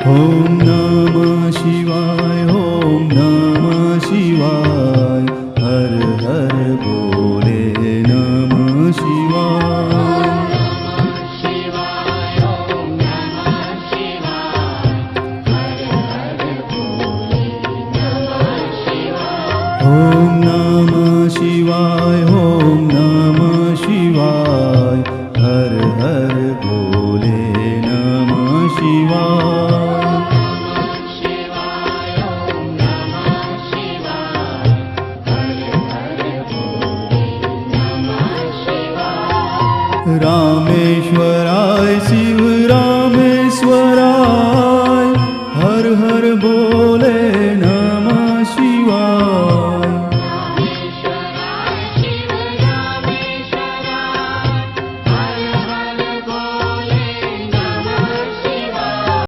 ॐ नमः शिवाय, ॐ नमः शिवाय, हर हर बोले नमः शिवाय। ॐ नमः शिवाय, ॐ नमः शिवाय, हर हर बोले नमः शिवाय। रामेश्वराय शिव रामेश्वराय, हर हर बोले नमः